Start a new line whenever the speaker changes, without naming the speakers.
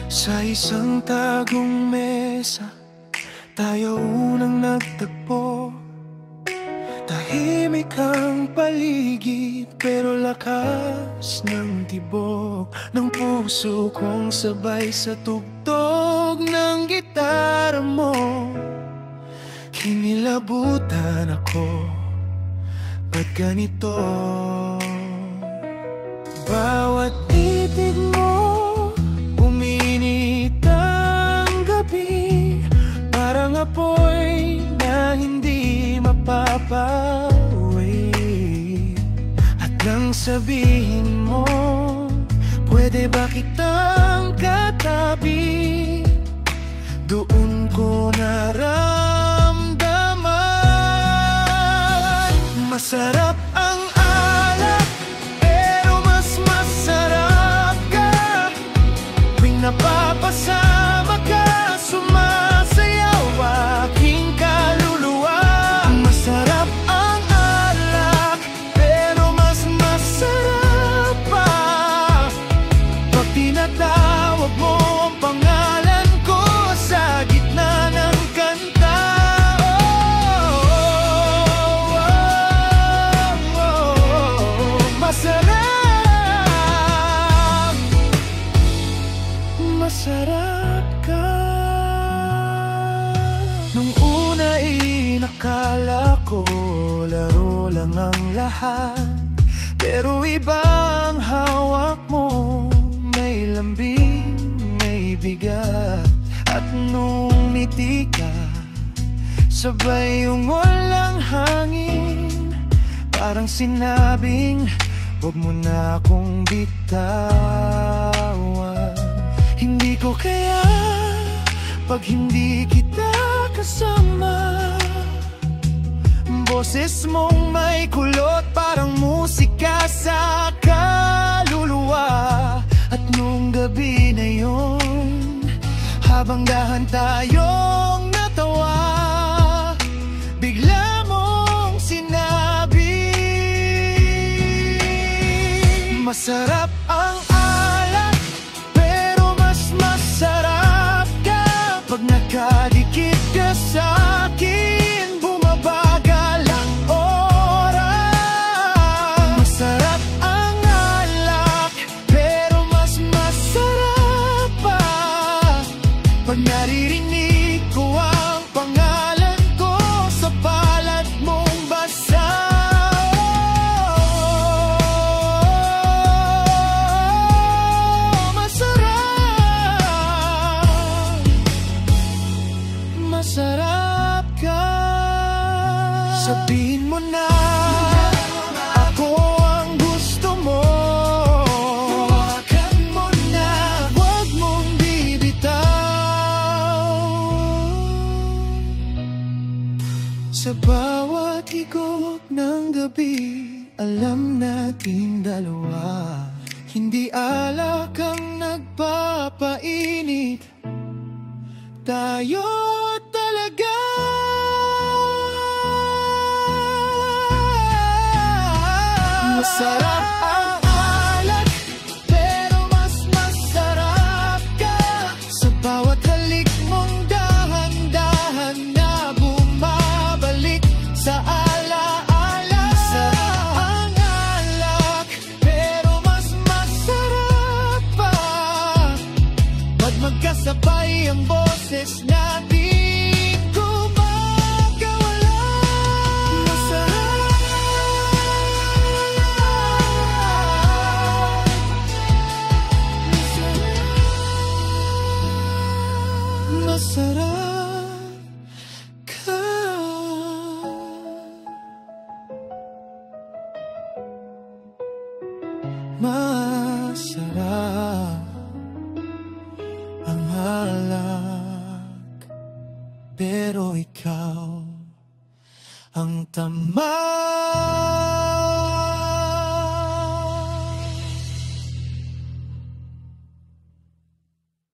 Sa isang tagong mesa, tayo unang nagtagpo. Tahimik ang paligid, pero lakas ng tibok ng puso kong sabay sa tugtog ng gitara mo. Kinilabutan ako, ba't ganito? Bawat titig mo, uminit ang gabi, parang apoy na hindi mapapawi. At nang sabihin mo, pwede ba kitang katabi, doon ko naramdaman. Masarap ang alak, pero mas masarap ka tuwing napapasama ka. Sumasayaw aking kaluluwa. Masarap ang alak, pero mas masarap pa pag tinatawag mo ang pangalan ko sa gitna ng kanta. Masarap, masarap ka. Nung una inakala ko laro lang ang lahat, pero ibang hawak mo, may lambing, may bigat. At nung ngiti ka, sabay yung walang hangin, parang sinabing, huwag mo na akong bitawan. Hindi ko kaya pag hindi kita kasama. Boses mong may kulot, parang musika sa kaluluwa. At nung gabi na yun, habang dahan tayong natawa, bigla mong sinabi, masarap ang alak, pero mas masarap ka pag nakadikit ka sa akin. Bumabagal ang oras. Masarap ang alak, pero mas masarap pa pag naririnig ko ang pangalan ko sa palad mong basa. Masarap ka. Sabihin mo na ako ang gusto mo. Hawakan mo na, huwag mong bibitaw. Sa bawat higop ng gabi, alam nating dalawa, hindi alak ang nagpapainit, tayo talaga. Masarap ang alak, pero mas masarap ka. Sa bawat halik mong dahan-dahan na bumabalik sa alaala. Masarap ang alak, pero mas masarap pa pag magkasabay ang boses natin gumagawala. Masarap, masarap ka. Masarap ang alak, pero ikaw ang tamat.